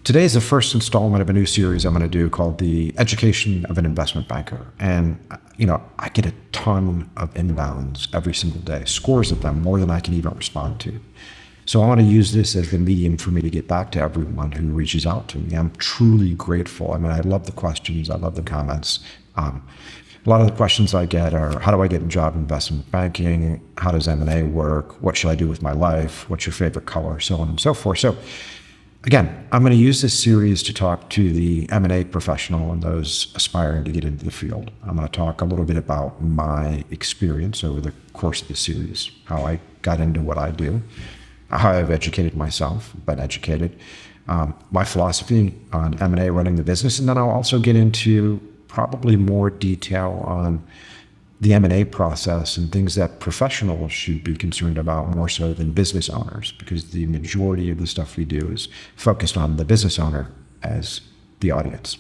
Today is the first installment of a new series I'm going to do called The Education of an Investment Banker. And, I get a ton of inbounds every single day, scores of them, more than I can even respond to. So I want to use this as the medium for me to get back to everyone who reaches out to me. I'm truly grateful. I love the questions. I love the comments. A lot of the questions I get are, how do I get a job in investment banking? How does M&A work? What should I do with my life? What's your favorite color? So on and so forth. So again, I'm going to use this series to talk to the M&A professional and those aspiring to get into the field. I'm going to talk a little bit about my experience over the course of the series, how I got into what I do, how I've educated myself, been educated, my philosophy on M&A, running the business, and then I'll also get into probably more detail on the M&A process and things that professionals should be concerned about more so than business owners, because the majority of the stuff we do is focused on the business owner as the audience.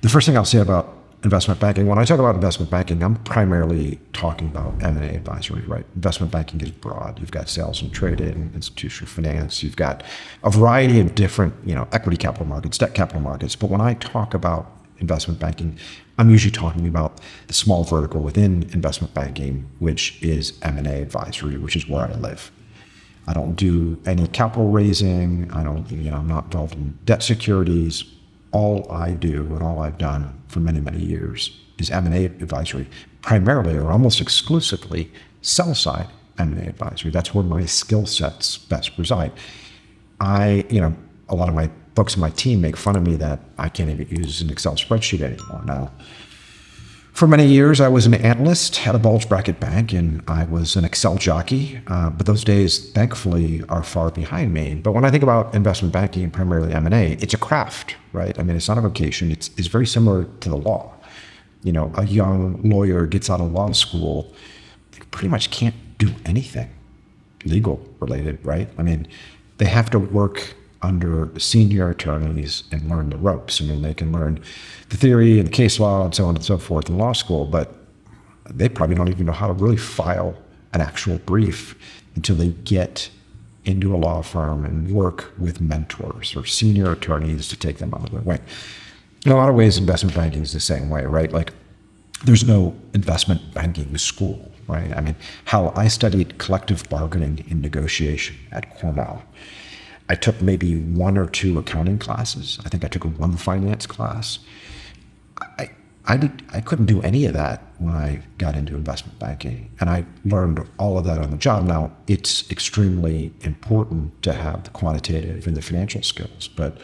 The first thing I'll say about investment banking, when I talk about investment banking, I'm primarily talking about M&A advisory, right? Investment banking is broad. You've got sales and trading, institutional finance. You've got a variety of different, equity capital markets, debt capital markets. But when I talk about investment banking, I'm usually talking about the small vertical within investment banking, which is M&A advisory, which is where I live. I don't do any capital raising. I'm not involved in debt securities. All I do and all I've done for many, many years is M&A advisory, primarily or almost exclusively sell-side M&A advisory. That's where my skill sets best reside. A lot of my folks on my team make fun of me that I can't even use an Excel spreadsheet anymore now. For many years, I was an analyst at a bulge bracket bank, and I was an Excel jockey. But those days, thankfully, are far behind me. But when I think about investment banking and primarily M&A, it's a craft, right? It's not a vocation. It's very similar to the law. A young lawyer gets out of law school, they pretty much can't do anything legal related, right? They have to work under senior attorneys and learn the ropes. They can learn the theory and the case law and so on and so forth in law school, but they probably don't even know how to really file an actual brief until they get into a law firm and work with mentors or senior attorneys to take them out of their way. In a lot of ways, investment banking is the same way, right? Like, there's no investment banking school, right? How I studied collective bargaining and negotiation at Cornell. I took maybe one or two accounting classes. I think I took one finance class. I couldn't do any of that when I got into investment banking, and I learned all of that on the job. Now, it's extremely important to have the quantitative and the financial skills, but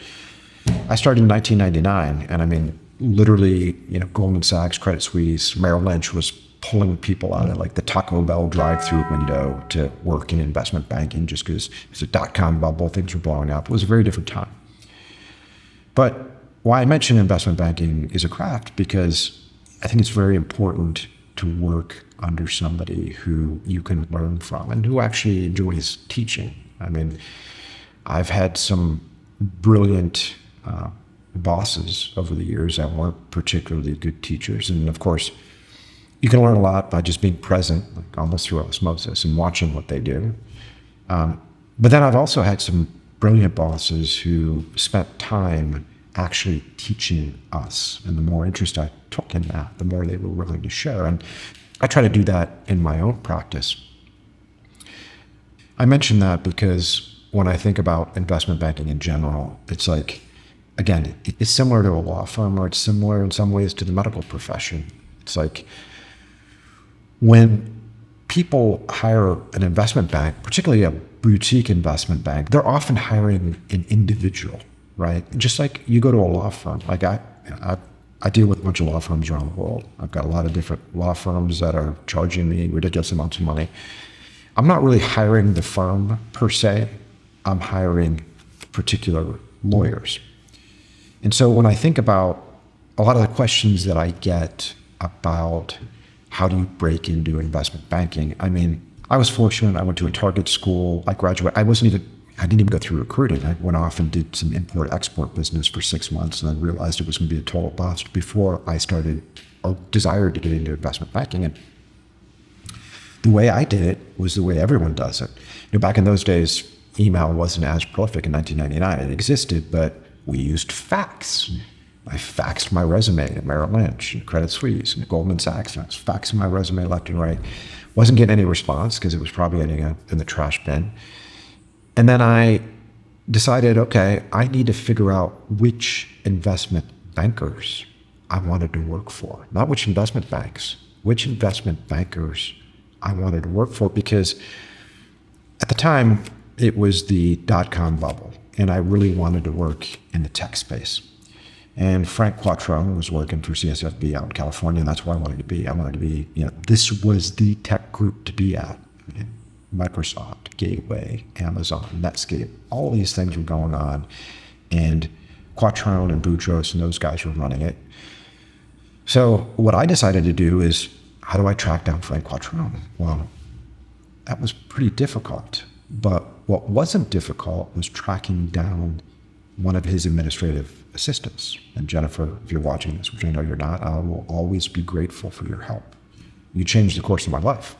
I started in 1999, and literally, Goldman Sachs, Credit Suisse, Merrill Lynch was pulling people out of like the Taco Bell drive-through window to work in investment banking just because it was a dot-com bubble, things were blowing up. It was a very different time. But why I mention investment banking is a craft, because I think it's very important to work under somebody who you can learn from and who actually enjoys teaching. I've had some brilliant bosses over the years that weren't particularly good teachers. And of course, you can learn a lot by just being present, like almost through osmosis, and watching what they do. But then I've also had some brilliant bosses who spent time actually teaching us. And the more interest I took in that, the more they were willing to share. And I try to do that in my own practice. I mention that because when I think about investment banking in general, it's like, again, it's similar to a law firm, or it's similar in some ways to the medical profession. It's like, when people hire an investment bank, particularly a boutique investment bank, they're often hiring an individual, right? Just like you go to a law firm. Like I deal with a bunch of law firms around the world. I've got a lot of different law firms that are charging me ridiculous amounts of money. I'm not really hiring the firm per se. I'm hiring particular lawyers. And so when I think about a lot of the questions that I get about how do you break into investment banking? I was fortunate. I went to a target school. I graduated. I didn't even go through recruiting. I went off and did some import-export business for 6 months, and then realized it was going to be a total bust before I started or desired to get into investment banking. And the way I did it was the way everyone does it. Back in those days, email wasn't as prolific in 1999. It existed, but we used fax. I faxed my resume at Merrill Lynch and Credit Suisse and Goldman Sachs. I was faxing my resume left and right. Wasn't getting any response because it was probably ending up in the trash bin. And then I decided, okay, I need to figure out which investment bankers I wanted to work for. Not which investment banks, which investment bankers I wanted to work for, because at the time it was the dot-com bubble and I really wanted to work in the tech space. And Frank Quattrone was working for CSFB out in California, and that's where I wanted to be. I wanted to be, this was the tech group to be at. Microsoft, Gateway, Amazon, Netscape, all these things were going on. And Quattrone and Boutros and those guys were running it. So what I decided to do is, how do I track down Frank Quattrone? Well, that was pretty difficult. But what wasn't difficult was tracking down one of his administrative assistants. And Jennifer, if you're watching this, which I know you're not, I will always be grateful for your help. You changed the course of my life.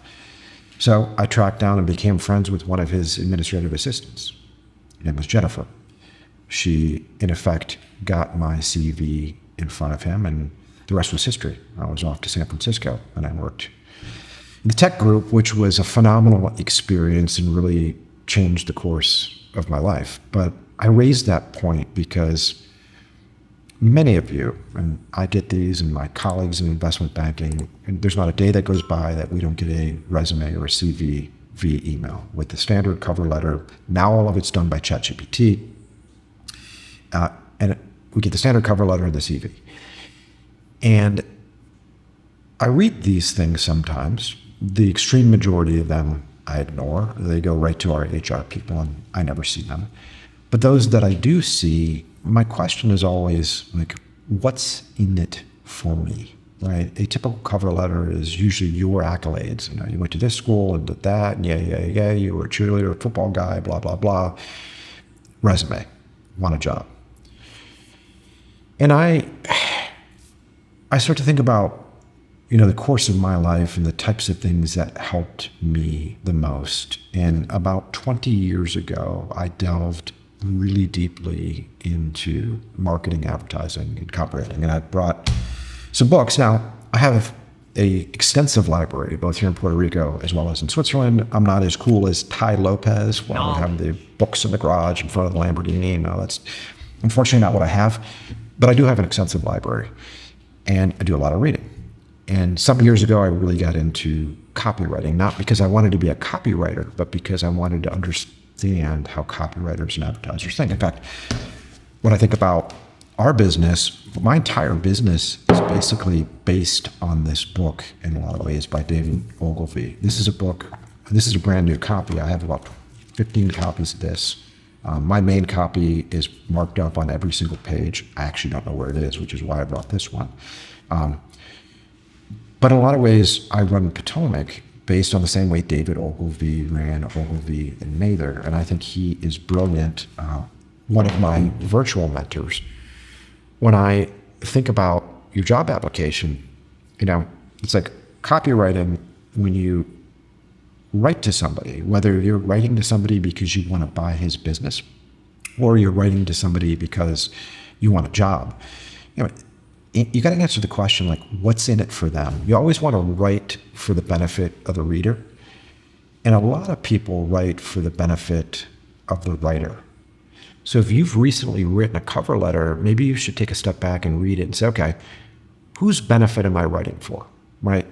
So I tracked down and became friends with one of his administrative assistants. Her name was Jennifer. She, in effect, got my CV in front of him, and the rest was history. I was off to San Francisco, and I worked in the tech group, which was a phenomenal experience and really changed the course of my life. But I raised that point because many of you, and I get these, and my colleagues in investment banking, and there's not a day that goes by that we don't get a resume or a CV via email with the standard cover letter. Now all of it's done by ChatGPT. And we get the standard cover letter and the CV. And I read these things sometimes. The extreme majority of them I ignore. They go right to our HR people, and I never see them. But those that I do see, my question is always like, what's in it for me, right? A typical cover letter is usually your accolades. You went to this school and did that, and yeah, you were a cheerleader, a football guy, blah, blah, blah. Resume, want a job. And I start to think about, the course of my life and the types of things that helped me the most. And about 20 years ago, I delved really deeply into marketing, advertising, and copywriting. And I brought some books. Now, I have a extensive library, both here in Puerto Rico as well as in Switzerland. I'm not as cool as Ty Lopez, where I have the books in the garage in front of the Lamborghini. That's unfortunately not what I have. But I do have an extensive library, and I do a lot of reading. And some years ago, I really got into copywriting, not because I wanted to be a copywriter, but because I wanted to understand how copywriters and advertisers think. In fact, when I think about our business, my entire business is basically based on this book in a lot of ways by David Ogilvy. This is a brand new copy. I have about 15 copies of this. My main copy is marked up on every single page. I actually don't know where it is, which is why I brought this one. But in a lot of ways, I run Potomac based on the same way David Ogilvy ran Ogilvy and Mather. And I think he is brilliant, one of my virtual mentors. When I think about your job application, it's like copywriting. When you write to somebody, whether you're writing to somebody because you want to buy his business, or you're writing to somebody because you want a job, you got to answer the question, like, what's in it for them? You always want to write for the benefit of the reader. And a lot of people write for the benefit of the writer. So if you've recently written a cover letter, maybe you should take a step back and read it and say, okay, whose benefit am I writing for, right?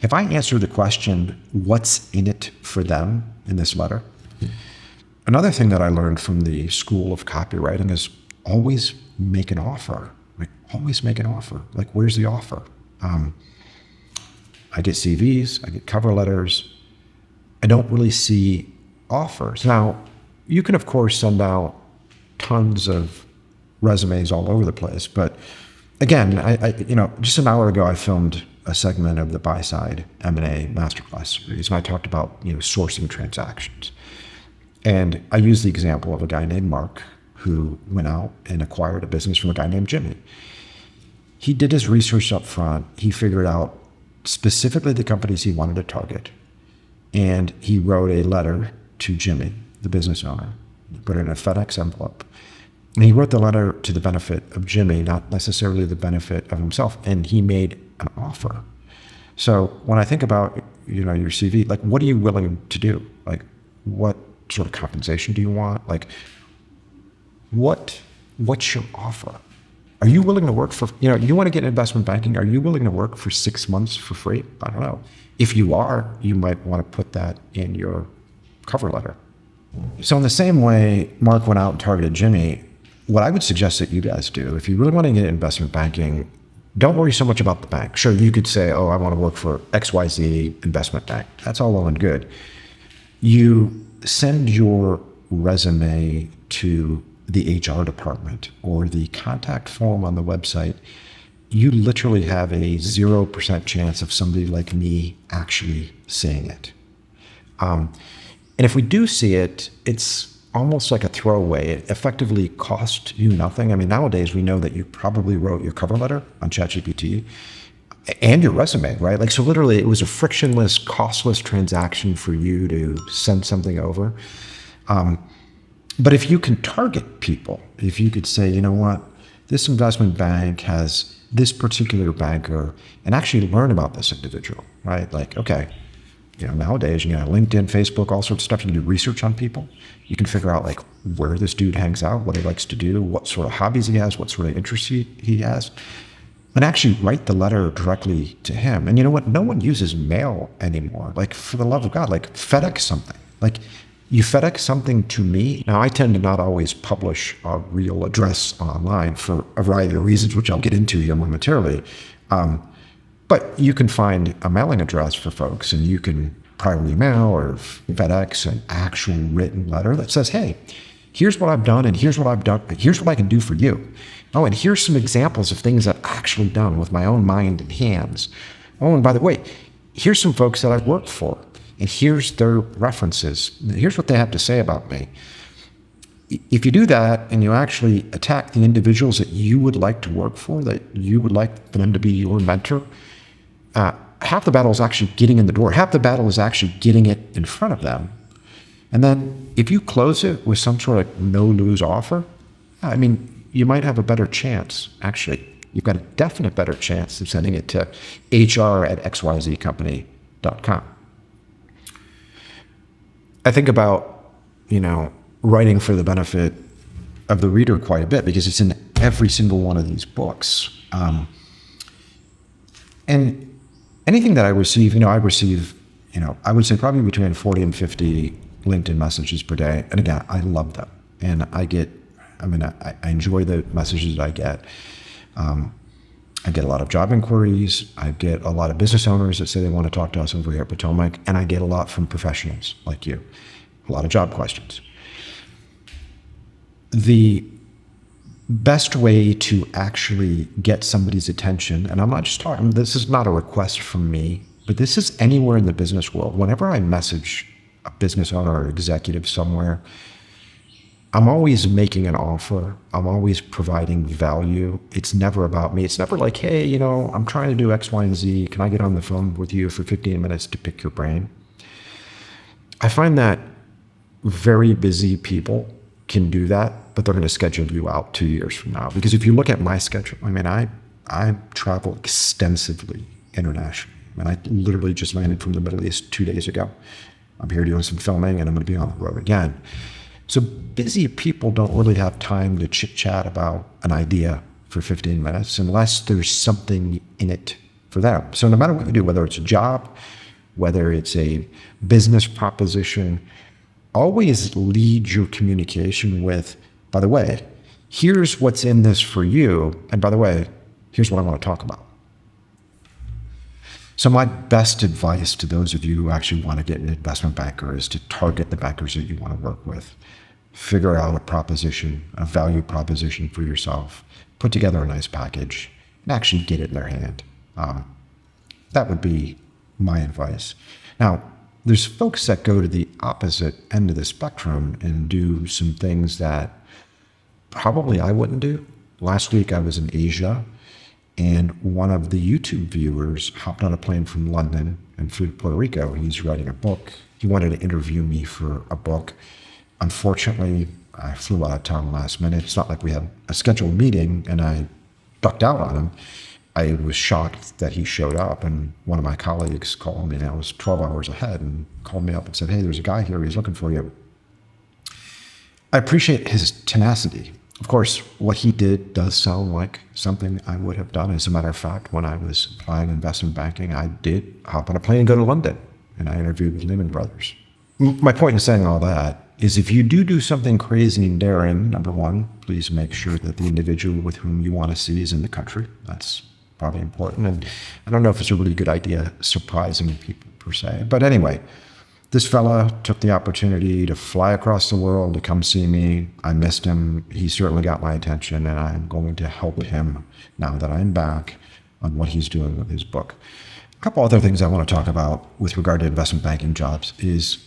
If I answer the question, what's in it for them in this letter? Another thing that I learned from the School of Copywriting is always make an offer. Always make an offer. Like, where's the offer? I get CVs, I get cover letters. I don't really see offers. Now, you can, of course, send out tons of resumes all over the place. But again, I just an hour ago, I filmed a segment of the Buy Side M&A Masterclass series, and I talked about, sourcing transactions. And I used the example of a guy named Mark who went out and acquired a business from a guy named Jimmy. He did his research up front. He figured out specifically the companies he wanted to target. And he wrote a letter to Jimmy, the business owner, He put it in a FedEx envelope. And he wrote the letter to the benefit of Jimmy, not necessarily the benefit of himself. And he made an offer. So when I think about, your CV, like, what are you willing to do? Like, what sort of compensation do you want? Like, what's your offer? Are you willing to work for, you want to get investment banking? Are you willing to work for 6 months for free? I don't know. If you are, you might want to put that in your cover letter. So in the same way Mark went out and targeted Jimmy, what I would suggest that you guys do, if you really want to get investment banking, don't worry so much about the bank. Sure, you could say, oh, I want to work for XYZ investment bank. That's all well and good. You send your resume to the HR department or the contact form on the website. You literally have a 0% chance of somebody like me actually seeing it. And if we do see it, it's almost like a throwaway. It effectively costs you nothing. I mean, nowadays we know that you probably wrote your cover letter on ChatGPT and your resume, right? Like, so literally it was a frictionless, costless transaction for you to send something over. But if you can target people, if you could say, you know what, this investment bank has this particular banker, and actually learn about this individual, right? Like, okay, nowadays, LinkedIn, Facebook, all sorts of stuff. You can do research on people. You can figure out like where this dude hangs out, what he likes to do, what sort of hobbies he has, what sort of interests he has, and actually write the letter directly to him. And you know what? No one uses mail anymore. Like, for the love of God, like FedEx something. Like, you FedEx something to me. Now, I tend to not always publish a real address online for a variety of reasons, which I'll get into here momentarily. But you can find a mailing address for folks, and you can priority mail or FedEx an actual written letter that says, hey, here's what I've done, and here's what I've done, here's what I can do for you. Oh, and here's some examples of things I've actually done with my own mind and hands. Oh, and by the way, here's some folks that I've worked for, and here's their references. Here's what they have to say about me. If you do that and you actually attack the individuals that you would like to work for, that you would like for them to be your mentor, half the battle is actually getting in the door. Half the battle is actually getting it in front of them. And then if you close it with some sort of no-lose offer, I mean, you might have a better chance. Actually, you've got a definite better chance of sending it to hr@xyzcompany.com. I think about, writing for the benefit of the reader quite a bit because it's in every single one of these books. And anything that I receive, I receive, I would say probably between 40 and 50 LinkedIn messages per day. And again, I love them. And I enjoy the messages that I get. I get a lot of job inquiries. I get a lot of business owners that say they want to talk to us over here at Potomac. And I get a lot from professionals like you, a lot of job questions. The best way to actually get somebody's attention, and I'm not just talking, this is not a request from me, but this is anywhere in the business world. Whenever I message a business owner or executive somewhere, I'm always making an offer. I'm always providing value. It's never about me. It's never like, hey, I'm trying to do X, Y, and Z. Can I get on the phone with you for 15 minutes to pick your brain? I find that very busy people can do that, but they're going to schedule you out 2 years from now. Because if you look at my schedule, I travel extensively internationally. I literally just landed from the Middle East 2 days ago. I'm here doing some filming, and I'm going to be on the road again. So busy people don't really have time to chit-chat about an idea for 15 minutes unless there's something in it for them. So no matter what you do, whether it's a job, whether it's a business proposition, always lead your communication with, by the way, here's what's in this for you. And by the way, here's what I want to talk about. So my best advice to those of you who actually want to get an investment banker is to target the bankers that you want to work with. Figure out a proposition, a value proposition for yourself, put together a nice package, and actually get it in their hand. That would be my advice. Now, there's folks that go to the opposite end of the spectrum and do some things that probably I wouldn't do. Last week I was in Asia, and one of the YouTube viewers hopped on a plane from London and flew to Puerto Rico. He's writing a book. He wanted to interview me for a book. Unfortunately, I flew out of town last minute. It's not like we had a scheduled meeting and I ducked out on him. I was shocked that he showed up, and one of my colleagues called me, and I was 12 hours ahead, and called me up and said, "Hey, there's a guy here. He's looking for you." I appreciate his tenacity. Of course, what he did does sound like something I would have done. As a matter of fact, when I was applying investment banking, I did hop on a plane and go to London, and I interviewed with Lehman Brothers. My point in saying all that is if you do something crazy and daring, number one, please make sure that the individual with whom you want to see is in the country. That's probably important. And I don't know if it's a really good idea surprising people per se. But anyway, this fella took the opportunity to fly across the world to come see me. I missed him. He certainly got my attention, and I'm going to help him now that I'm back on what he's doing with his book. A couple other things I want to talk about with regard to investment banking jobs is,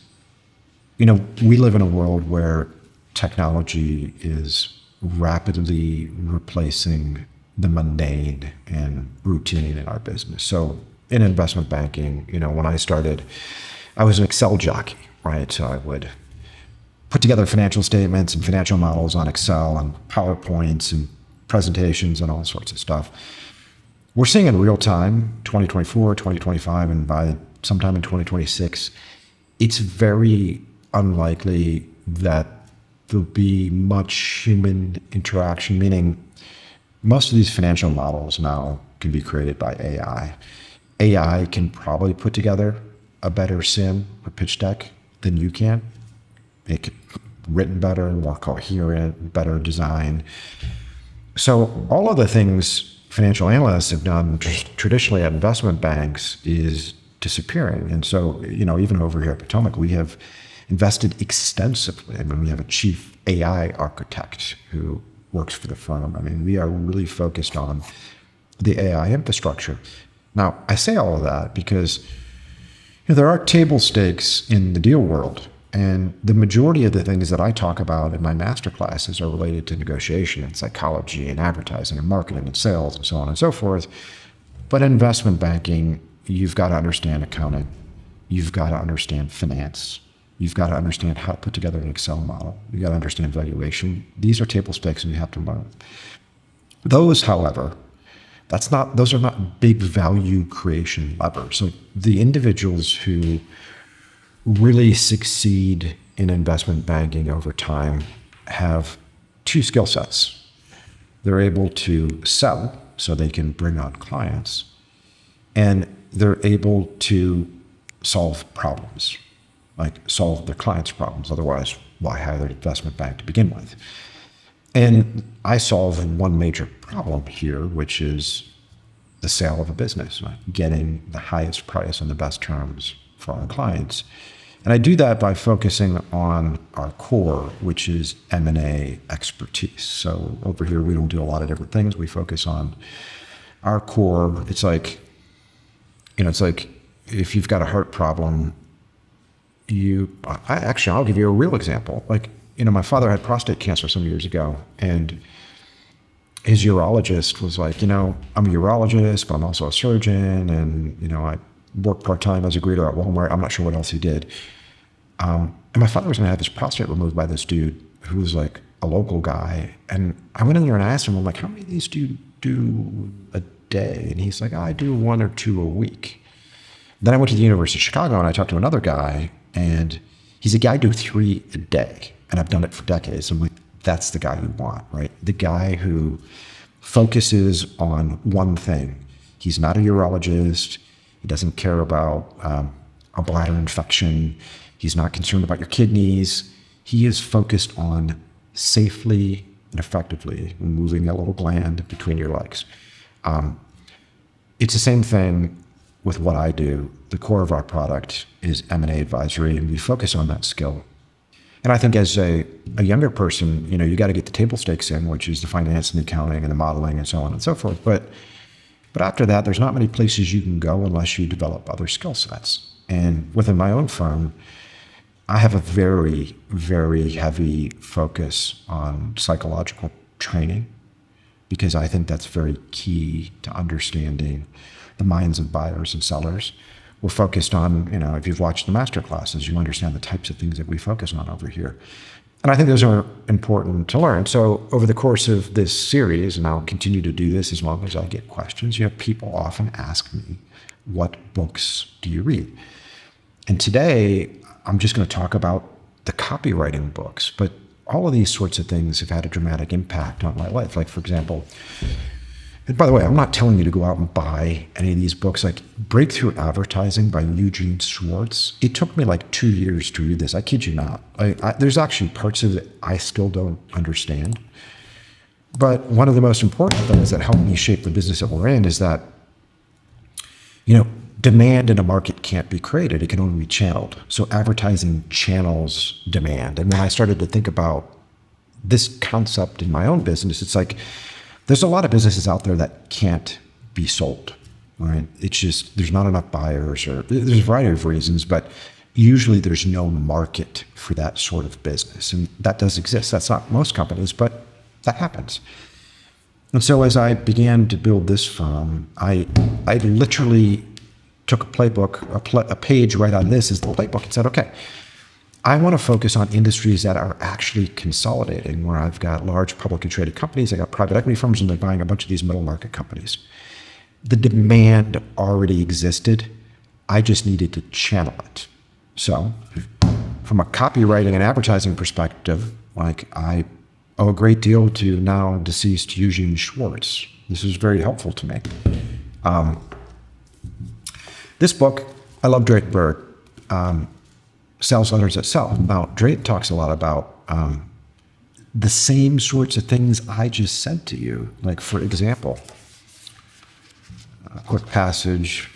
we live in a world where technology is rapidly replacing the mundane and routine in our business. So in investment banking, when I started, I was an Excel jockey, right? So I would put together financial statements and financial models on Excel and PowerPoints and presentations and all sorts of stuff. We're seeing in real time, 2024, 2025, and by sometime in 2026, it's very unlikely that there'll be much human interaction, meaning most of these financial models now can be created by AI. AI can probably put together a better SIM or pitch deck than you can. Make it written better, more coherent, better design. So all of the things financial analysts have done traditionally at investment banks is disappearing. And so, even over here at Potomac, we have invested extensively. We have a chief AI architect who works for the firm. We are really focused on the AI infrastructure. Now, I say all of that because there are table stakes in the deal world, and the majority of the things that I talk about in my master classes are related to negotiation and psychology and advertising and marketing and sales and so on and so forth. But in investment banking, you've got to understand accounting. You've got to understand finance. You've got to understand how to put together an Excel model. You've got to understand valuation. These are table stakes, and you have to learn. Those, however, those are not big value creation levers. So the individuals who really succeed in investment banking over time have two skill sets. They're able to sell so they can bring on clients, and they're able to solve problems, like solve their clients' problems. Otherwise, why hire an investment bank to begin with? And I solve one major problem here, which is the sale of a business, right? Getting the highest price and the best terms for our clients. And I do that by focusing on our core, which is M&A expertise. So over here, we don't do a lot of different things. We focus on our core. It's like if you've got a heart problem, I'll give you a real example. My father had prostate cancer some years ago, and his urologist was like, I'm a urologist, but I'm also a surgeon, and, I work part-time as a greeter at Walmart. I'm not sure what else he did. And my father was going to have his prostate removed by this dude who was like a local guy. And I went in there and I asked him, I'm like, how many of these do you do a day? And he's like, I do 1 or 2 a week. Then I went to the University of Chicago and I talked to another guy, and he's like, I do 3 a day. And I've done it for decades. I'm like, that's the guy you want, right? The guy who focuses on one thing. He's not a urologist. He doesn't care about a bladder infection. He's not concerned about your kidneys. He is focused on safely and effectively removing that little gland between your legs. It's the same thing with what I do. The core of our product is M&A advisory, and we focus on that skill. And I think as a younger person, you got to get the table stakes in, which is the finance and the accounting and the modeling and so on and so forth. But after that, there's not many places you can go unless you develop other skill sets. And within my own firm, I have a very, very heavy focus on psychological training, because I think that's very key to understanding the minds of buyers and sellers. We're focused on, if you've watched the master classes, you understand the types of things that we focus on over here. And I think those are important to learn. So over the course of this series, and I'll continue to do this as long as I get questions, you have people often ask me, what books do you read? And today, I'm just going to talk about the copywriting books, but all of these sorts of things have had a dramatic impact on my life. Like, for example, and by the way, I'm not telling you to go out and buy any of these books. Like Breakthrough Advertising by Eugene Schwartz. It took me like 2 years to read this. I kid you not. There's actually parts of it I still don't understand. But one of the most important things that helped me shape the business that we're in is that, demand in a market can't be created. It can only be channeled. So advertising channels demand. And when I started to think about this concept in my own business, it's like, there's a lot of businesses out there that can't be sold, right? It's just, there's not enough buyers, or there's a variety of reasons, but usually there's no market for that sort of business. And that does exist. That's not most companies, but that happens. And so as I began to build this firm, I literally took a playbook, a page right on this is the playbook, and said, okay, I want to focus on industries that are actually consolidating, where I've got large publicly traded companies, I got private equity firms, and they're buying a bunch of these middle market companies. The demand already existed. I just needed to channel it. So from a copywriting and advertising perspective, like I owe a great deal to now deceased Eugene Schwartz. This was very helpful to me. This book, I love Drayton Bird. Sales letters that sell. Now, Drayton talks a lot about the same sorts of things I just said to you. Like, for example, a quick passage.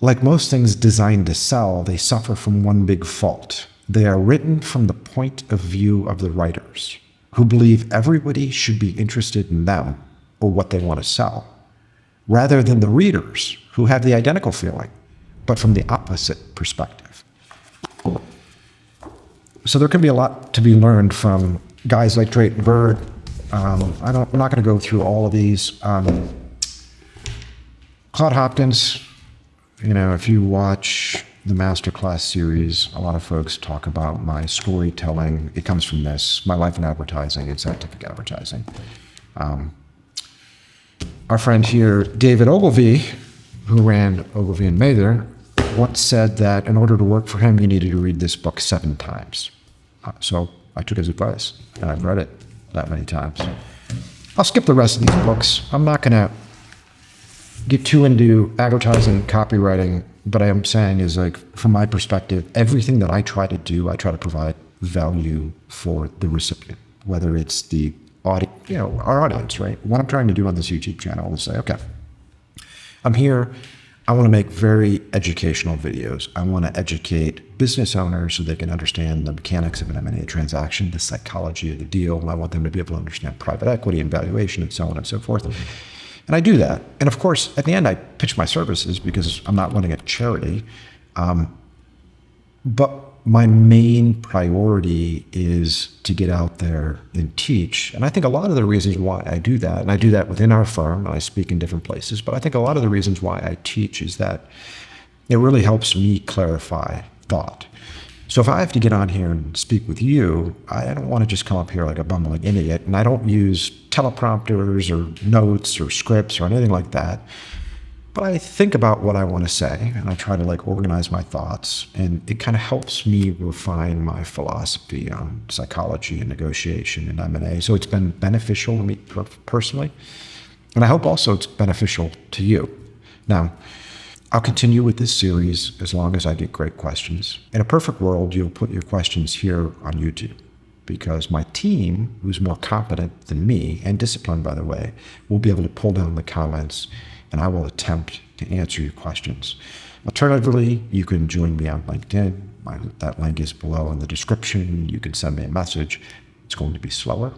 Like most things designed to sell, they suffer from one big fault. They are written from the point of view of the writers, who believe everybody should be interested in them or what they want to sell, rather than the readers, who have the identical feeling, but from the opposite perspective. So there can be a lot to be learned from guys like Drayton Bird. I'm not going to go through all of these. Claude Hopkins, if you watch the Masterclass series, a lot of folks talk about my storytelling. It comes from this, my life in advertising and scientific advertising. Our friend here, David Ogilvy, who ran Ogilvy and Mather, once said that in order to work for him, you needed to read this book 7 times. So I took his advice, and I've read it that many times. I'll skip the rest of these books. I'm not going to get too into advertising, copywriting, but I am saying is, like, from my perspective, everything that I try to do, I try to provide value for the recipient, whether it's the our audience, right? What I'm trying to do on this YouTube channel is say, okay, I'm here. I want to make very educational videos. I want to educate business owners so they can understand the mechanics of an M&A transaction, the psychology of the deal. I want them to be able to understand private equity and valuation and so on and so forth. And I do that. And of course, at the end, I pitch my services because I'm not running a charity. But my main priority is to get out there and teach. And I think a lot of the reasons why I do that, and I do that within our firm, and I speak in different places, but I think a lot of the reasons why I teach is that it really helps me clarify thought. So if I have to get on here and speak with you, I don't want to just come up here like a bumbling idiot, and I don't use teleprompters or notes or scripts or anything like that. But I think about what I want to say, and I try to organize my thoughts, and it kind of helps me refine my philosophy on psychology and negotiation and M&A. So it's been beneficial to me personally, and I hope also it's beneficial to you. Now, I'll continue with this series as long as I get great questions. In a perfect world, you'll put your questions here on YouTube, because my team, who's more competent than me, and disciplined, by the way, will be able to pull down the comments, and I will attempt to answer your questions. Alternatively, you can join me on LinkedIn. That link is below in the description. You can send me a message. It's going to be slower.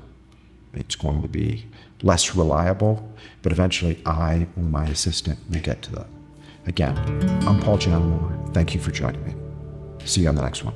It's going to be less reliable, but eventually I or my assistant will get to that. Again, I'm Paul Giannamore. Thank you for joining me. See you on the next one.